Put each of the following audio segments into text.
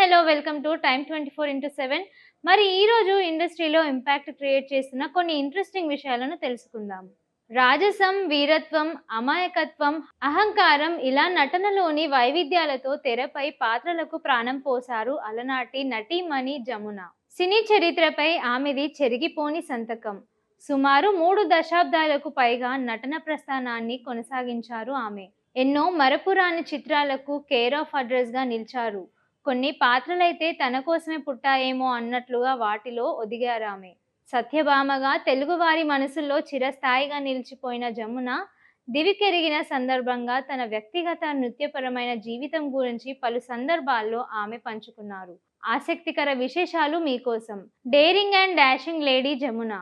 Hello welcome to time 24x7. మరి ఈ రోజు ఇండస్ట్రీలో ఇంపాక్ట్ క్రియేట్ చేస్తున్న కొన్ని ఇంట్రెస్టింగ్ విషయాలను తెలుసుకుందాం. రాజసం, వీరత్వం, అమాయకత్వం, అహంకారం ఇలా నటనలోని వైవిధ్యాలతో తెరపై పాత్రలకు ప్రాణం పోశారు అలనాటి నటీమణి జమున. సినీ చరిత్రపై ఆమెది చెరిగిపోని సంతకం. సుమారు 3 దశాబ్దాలకు పైగా నటన ప్రస్థానాన్ని కొనసాగించారు ఆమె. ఎన్నో మరపురాని చిత్రాలకు కేర్ ఆఫ్ అడ్రస్ గా నిలిచారు. కొన్ని పాత్రలైతే తన కోసమే పుట్టాయేమో అన్నట్లుగా వాటిలో ఒదిగారామె. సత్యభామగా తెలుగువారి మనసుల్లో చిరస్థాయిగా నిలిచిపోయిన జమున దివికెరిగిన సందర్భంగా తన వ్యక్తిగత నృత్యపరమైన జీవితం గురించి పలు సందర్భాల్లో ఆమె పంచుకున్నారు. ఆసక్తికర విశేషాలు మీకోసం. Daring and dashing lady Jamuna.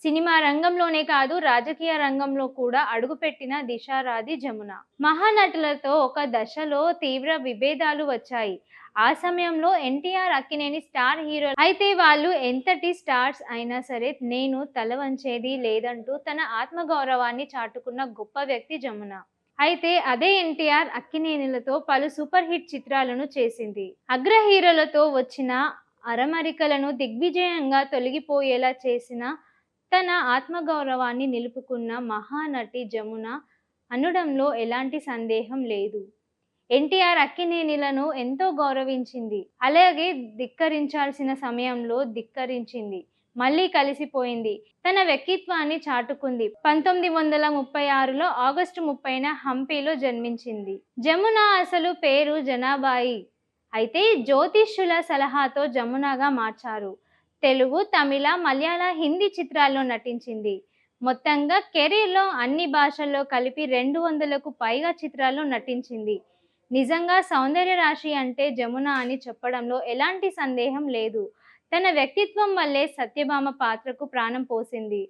Cinema రంగంలోనే కాదు రాజకీయ రంగంలో కూడా అడుగుపెట్టిన దిశారాది జమున. మహానటులతో ఒక దశలో తీవ్ర విభేదాలు వచ్చాయి. ఆ సమయంలో ఎన్టీఆర్, అక్కినేని స్టార్ హీరో అయితే వాళ్ళు ఎంతటి స్టార్స్ అయినా సరే నేను తల వంచేది లేదంటూ తన ఆత్మగౌరవాన్ని చాటుకున్న గొప్ప వ్యక్తి జమున. అయితే అదే ఎన్టీఆర్, అక్కినేనిలతో పలు సూపర్ హిట్ చిత్రాలను చేసింది. అగ్ర హీరోలతో వచ్చిన అరమరికలను దిగ్విజయంగా తొలగిపోయేలా చేసిన తన ఆత్మగౌరవాన్ని నిలుపుకున్న మహానటి జమున అనడంలో ఎలాంటి సందేహం లేదు. ఎన్టీఆర్, అక్కినేనిలను ఎంతో గౌరవించింది. అలాగే ధిక్కరించాల్సిన సమయంలో ధిక్కరించింది. మళ్ళీ కలిసిపోయింది. తన వ్యక్తిత్వాన్ని చాటుకుంది. 1936లో ఆగస్టు 30న హంపీలో జన్మించింది. జమున అసలు పేరు జనాబాయి. అయితే జ్యోతిష్యుల సలహాతో జమునగా మార్చారు. తెలుగు, తమిళ, మలయాళ, హిందీ చిత్రాల్లో నటించింది. మొత్తంగా కెరీర్లో అన్ని భాషల్లో కలిపి 200కు పైగా చిత్రాల్లో నటించింది. నిజంగా సౌందర్య రాశి అంటే జమున అని చెప్పడంలో ఎలాంటి సందేహం లేదు. తన వ్యక్తిత్వం వల్లే సత్యభామ పాత్రకు ప్రాణం పోసింది.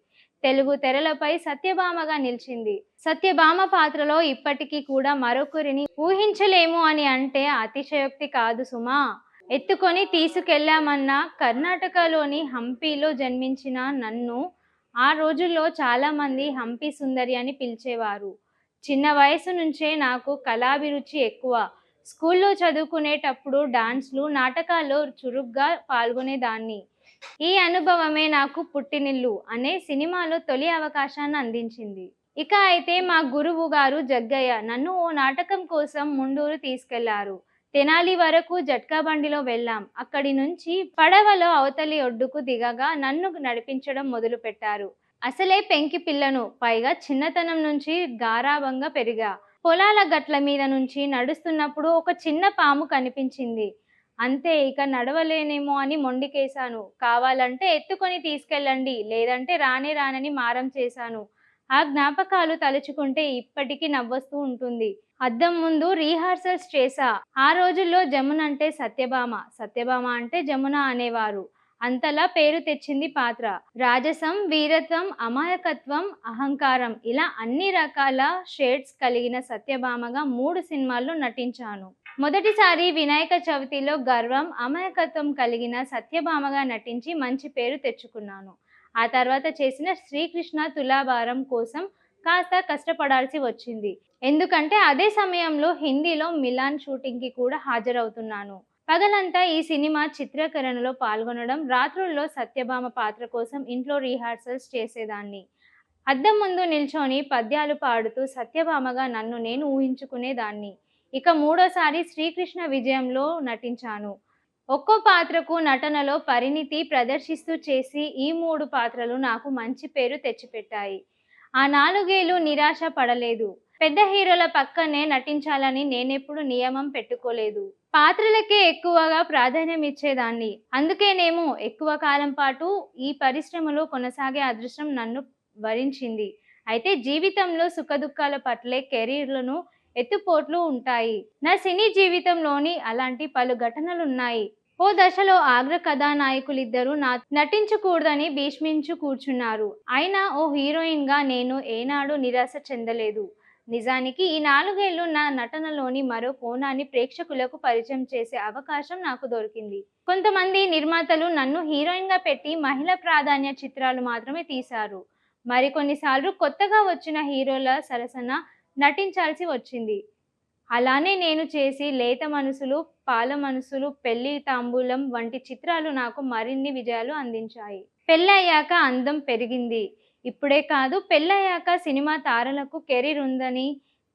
తెలుగు తెరలపై సత్యభామగా నిలిచింది. సత్యభామ పాత్రలో ఇప్పటికీ కూడా మరొకరిని ఊహించలేము అని అంటే అతిశయోక్తి కాదు సుమా. ఎత్తుకొని తీసుకెళ్లామన్న కర్ణాటకలోని హంపీలో జన్మించిన నన్ను ఆ రోజుల్లో చాలామంది హంపి సుందరి అని పిలిచేవారు. చిన్న వయసు నుంచే నాకు కళాభిరుచి ఎక్కువ. స్కూల్లో చదువుకునేటప్పుడు డాన్స్లు, నాటకాల్లో చురుగ్గా పాల్గొనేదాన్ని. ఈ అనుభవమే నాకు పుట్టినిల్లు అనే సినిమాలో తొలి అవకాశాన్ని అందించింది. ఇక అయితే మా గురువు గారు జగ్గయ్య నన్ను ఓ నాటకం కోసం ముండూరు తీసుకెళ్లారు. తెనాలి వరకు జట్కా బండిలో వెళ్ళాం. అక్కడి నుంచి పడవలో అవతలి ఒడ్డుకు దిగగా నన్ను నడిపించడం మొదలు పెట్టారు. అసలే పెంకి పిల్లను, పైగా చిన్నతనం నుంచి గారాబంగా పెరిగా. పొలాల గట్ల మీద నుంచి నడుస్తున్నప్పుడు ఒక చిన్న పాము కనిపించింది. అంతే, ఇక నడవలేనేమో అని మొండికేశాను. కావాలంటే ఎత్తుకొని తీసుకెళ్ళండి, లేదంటే రానే రానని మారం చేశాను. ఆ జ్ఞాపకాలు తలుచుకుంటే ఇప్పటికీ నవ్వొస్తూ ఉంటుంది. అద్దం ముందు రీహార్సల్స్ చేశా. ఆ రోజుల్లో జమున అంటే సత్యభామ, సత్యభామ అంటే జమున అనేవారు. అంతలా పేరు తెచ్చింది పాత్ర. రాజసం, వీరత్వం, అమాయకత్వం, అహంకారం ఇలా అన్ని రకాల షేడ్స్ కలిగిన సత్యభామగా 3 సినిమాల్లో నటించాను. మొదటిసారి వినాయక చవితిలో గర్వం, అమాయకత్వం కలిగిన సత్యభామగా నటించి మంచి పేరు తెచ్చుకున్నాను. ఆ తర్వాత చేసిన శ్రీకృష్ణ తులాభారం కోసం కాస్త కష్టపడాల్సి వచ్చింది. ఎందుకంటే అదే సమయంలో హిందీలో మిలాన్ షూటింగ్కి కూడా హాజరవుతున్నాను. పగలంతా ఈ సినిమా చిత్రీకరణలో పాల్గొనడం, రాత్రుల్లో సత్యభామ పాత్ర కోసం ఇంట్లో రిహార్సల్స్ చేసేదాన్ని. అద్దం ముందు నిల్చొని పద్యాలు పాడుతూ సత్యభామగా నన్ను నేను ఊహించుకునేదాన్ని. ఇక 3వసారి శ్రీకృష్ణ విజయంలో నటించాను. ఒక్కో పాత్రకు నటనలో పరిణితి ప్రదర్శిస్తూ చేసి ఈ 3 పాత్రలు నాకు మంచి పేరు తెచ్చిపెట్టాయి. ఆ 4 ఏళ్ళు నిరాశ పడలేదు. పెద్ద హీరోల పక్కనే నటించాలని నేనెప్పుడు నియమం పెట్టుకోలేదు. పాత్రలకే ఎక్కువగా ప్రాధాన్యం ఇచ్చేదాన్ని. అందుకేనేమో ఎక్కువ కాలం పాటు ఈ పరిశ్రమలో కొనసాగే అదృష్టం నన్ను వరించింది. అయితే జీవితంలో సుఖదుఖాల పట్లే కెరీర్లను ఎత్తుపోట్లు ఉంటాయి. నా సినీ జీవితంలోని అలాంటి పలు ఘటనలున్నాయి. ఓ దశలో ఆగ్ర కథానాయకులిద్దరూ నటించకూడదని భీష్మించు కూర్చున్నారు. అయినా ఓ హీరోయిన్గా నేను ఏనాడు నిరాశ చెందలేదు. నిజానికి ఈ 4 ఏళ్ళు నా నటనలోని మరో కోణాన్ని ప్రేక్షకులకు పరిచయం చేసే అవకాశం నాకు దొరికింది. కొంతమంది నిర్మాతలు నన్ను హీరోయిన్గా పెట్టి మహిళా ప్రాధాన్య చిత్రాలు మాత్రమే తీశారు. మరికొన్నిసార్లు కొత్తగా వచ్చిన హీరోల సరసన నటించాల్సి వచ్చింది. అలానే నేను చేసి లేత మనసులు, పాల మనసులు, పెళ్లి తాంబూలం వంటి చిత్రాలు నాకు మరిన్ని విజయాలు అందించాయి. పెళ్ళయ్యాక అందం పెరిగింది. ఇప్పుడే కాదు, పెళ్ళయ్యాక సినిమా తారలకు కెరీర్ ఉందని,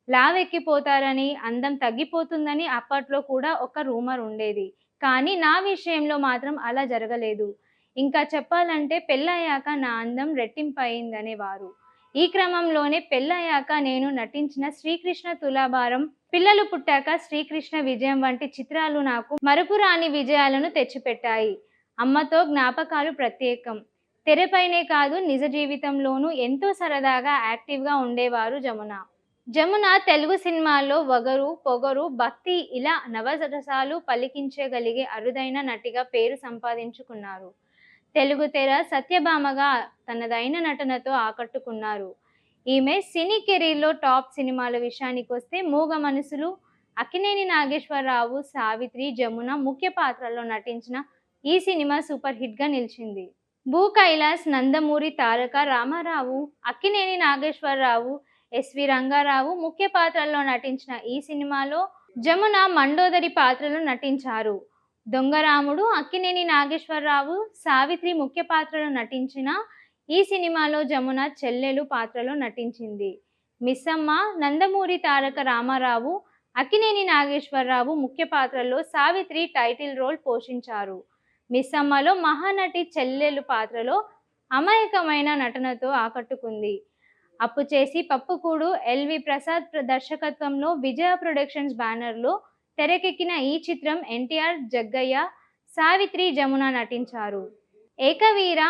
లావెక్కిపోతారని, అందం తగ్గిపోతుందని అప్పట్లో కూడా ఒక రూమర్ ఉండేది. కానీ నా విషయంలో మాత్రం అలా జరగలేదు. ఇంకా చెప్పాలంటే పెళ్ళయ్యాక నా అందం రెట్టింపయిందనేవారు. ఈ క్రమంలోనే పెళ్ళయ్యాక నేను నటించిన శ్రీకృష్ణ తులాభారం, పిల్లలు పుట్టాక శ్రీకృష్ణ విజయం వంటి చిత్రాలు నాకు మరపురాని విజయాలను తెచ్చిపెట్టాయి. అమ్మతో జ్ఞాపకాలు ప్రత్యేకం. తెరపైనే కాదు, నిజ జీవితంలోనూ ఎంతో సరదాగా యాక్టివ్గా ఉండేవారు జమున. జమున తెలుగు సినిమాల్లో వగరు, పొగరు, భక్తి ఇలా నవరసాలు పలికించగలిగే అరుదైన నటిగా పేరు సంపాదించుకున్నారు. తెలుగు తెర సత్యభామగా తనదైన నటనతో ఆకట్టుకున్నారు. ఈమె సినీ కెరీర్లో టాప్ సినిమాల విషయానికొస్తే మూగ మనసులు, అక్కినేని నాగేశ్వరరావు, సావిత్రి, జమున ముఖ్య పాత్రల్లో నటించిన ఈ సినిమా సూపర్ హిట్గా నిలిచింది. భూ కైలాస్, నందమూరి తారక రామారావు, అక్కినేని నాగేశ్వరరావు, ఎస్వి రంగారావు ముఖ్య పాత్రల్లో నటించిన ఈ సినిమాలో జమున మండోదరి పాత్రలో నటించారు. దొంగరాముడు, అక్కినేని నాగేశ్వరరావు, సావిత్రి ముఖ్య పాత్రలో నటించిన ఈ సినిమాలో జమున చెల్లెలు పాత్రలో నటించింది. మిస్సమ్మ, నందమూరి తారక రామారావు, అక్కినేని నాగేశ్వరరావు ముఖ్య పాత్రలో సావిత్రి టైటిల్ రోల్ పోషించారు. మిస్సమ్మలో మహానటి చెల్లెలు పాత్రలో అమాయకమైన నటనతో ఆకట్టుకుంది. అప్పు చేసి పప్పుకూడు ఎల్వి ప్రసాద్ దర్శకత్వంలో విజయ ప్రొడక్షన్స్ బ్యానర్లో తెరకెక్కిన ఈ చిత్రం ఎన్టీఆర్, జగ్గయ్య, సావిత్రి, జమున నటించారు. ఏకవీర,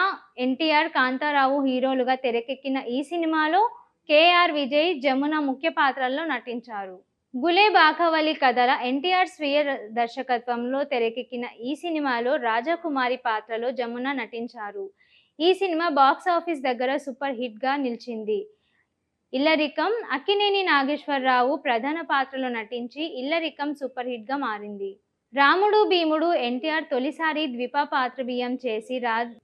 ఎన్టీఆర్, కాంతారావు హీరోలుగా తెరకెక్కిన ఈ సినిమాలో కేఆర్ విజయ్, జమున ముఖ్య పాత్రల్లో నటించారు. గులే బాకవలి కథల ఎన్టీఆర్ స్వీయ దర్శకత్వంలో తెరకెక్కిన ఈ సినిమాలో రాజకుమారి పాత్రలో జమున నటించారు. ఈ సినిమా బాక్సాఫీస్ దగ్గర సూపర్ హిట్గా నిలిచింది. ఇల్లరికం, అక్కినేని నాగేశ్వరరావు ప్రధాన పాత్రలో నటించి ఇల్లరికం సూపర్ హిట్గా మారింది. రాముడు భీముడు, ఎన్టీఆర్ తొలిసారి ద్విప పాత్రభియం చేసి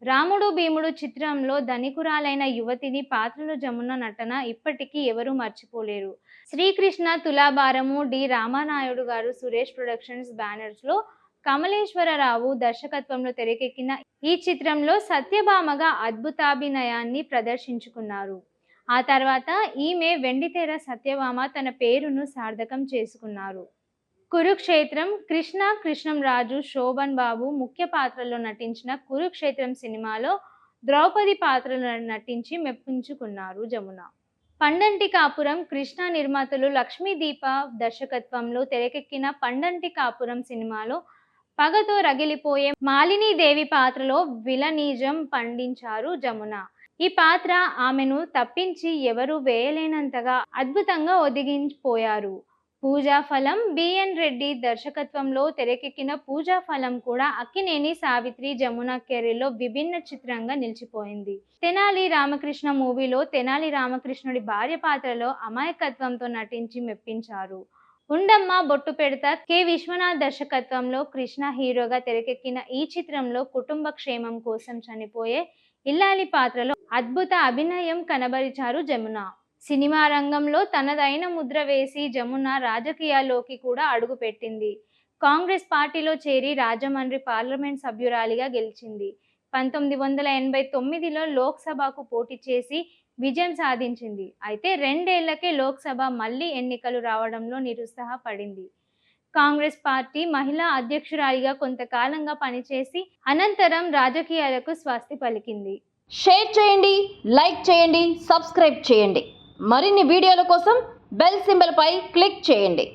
రాముడు భీముడు చిత్రంలో ధనికురాలైన యువతిని పాత్రలో జమున నటన ఇప్పటికీ ఎవరూ మర్చిపోలేరు. శ్రీకృష్ణ తులాభారము డి రామానాయుడు గారు సురేష్ ప్రొడక్షన్స్ బ్యానర్స్లో కమలేశ్వరరావు దర్శకత్వంలో తెరకెక్కిన ఈ చిత్రంలో సత్యభామగా అద్భుతాభినయాన్ని ప్రదర్శించుకున్నారు. ఆ తర్వాత ఈమె వెండితెర సత్యభామ తన పేరును సార్థకం చేసుకున్నారు. కురుక్షేత్రం, కృష్ణ, కృష్ణంరాజు, శోభన్ బాబు ముఖ్య పాత్రల్లో నటించిన కురుక్షేత్రం సినిమాలో ద్రౌపది పాత్రలో నటించి మెప్పించుకున్నారు జమున. పండంటి కాపురం, కృష్ణ నిర్మాతలు లక్ష్మీదీప దర్శకత్వంలో తెరకెక్కిన పండంటి కాపురం సినిమాలో పగతో రగిలిపోయే మాలినీదేవి పాత్రలో విలనిజం పండించారు జమున. ఈ పాత్ర ఆమెను తప్పించి ఎవరూ వేయలేనంతగా అద్భుతంగా ఒదిగిపోయారు. పూజాఫలం, బిఎన్ రెడ్డి దర్శకత్వంలో తెరకెక్కిన పూజాఫలం కూడా అక్కినేని, సావిత్రి, జమున కెరీర్లో విభిన్న చిత్రంగా నిలిచిపోయింది. తెనాలి రామకృష్ణ మూవీలో తెనాలి రామకృష్ణుడి భార్య పాత్రలో అమాయకత్వంతో నటించి మెప్పించారు. ఉండమ్మ బొట్టు పెడతా కె విశ్వనాథ్ దర్శకత్వంలో కృష్ణ హీరోగా తెరకెక్కిన ఈ చిత్రంలో కుటుంబ క్షేమం కోసం చనిపోయే ఇల్లాలి పాత్రలో అద్భుత అభినయం కనబరిచారు జమున. సినిమా రంగంలో తనదైన ముద్ర వేసి జమున రాజకీయాల్లోకి కూడా అడుగుపెట్టింది. కాంగ్రెస్ పార్టీలో చేరి రాజమండ్రి పార్లమెంట్ సభ్యురాలిగా గెలిచింది. 1989లో లోక్సభకు పోటీ చేసి విజయం సాధించింది. అయితే 2 ఏళ్లకే లోక్సభ మళ్లీ ఎన్నికలు రావడంలో నిరుత్సాహపడింది. కాంగ్రెస్ పార్టీ మహిళా అధ్యక్షురాలిగా కొంతకాలంగా పనిచేసి అనంతరం రాజకీయాలకు స్వస్తి పలికింది. షేర్ చేయండి, లైక్ చేయండి, సబ్స్క్రైబ్ చేయండి. మరిన్ని వీడియోల కోసం బెల్ సింబల్ పై క్లిక్ చేయండి.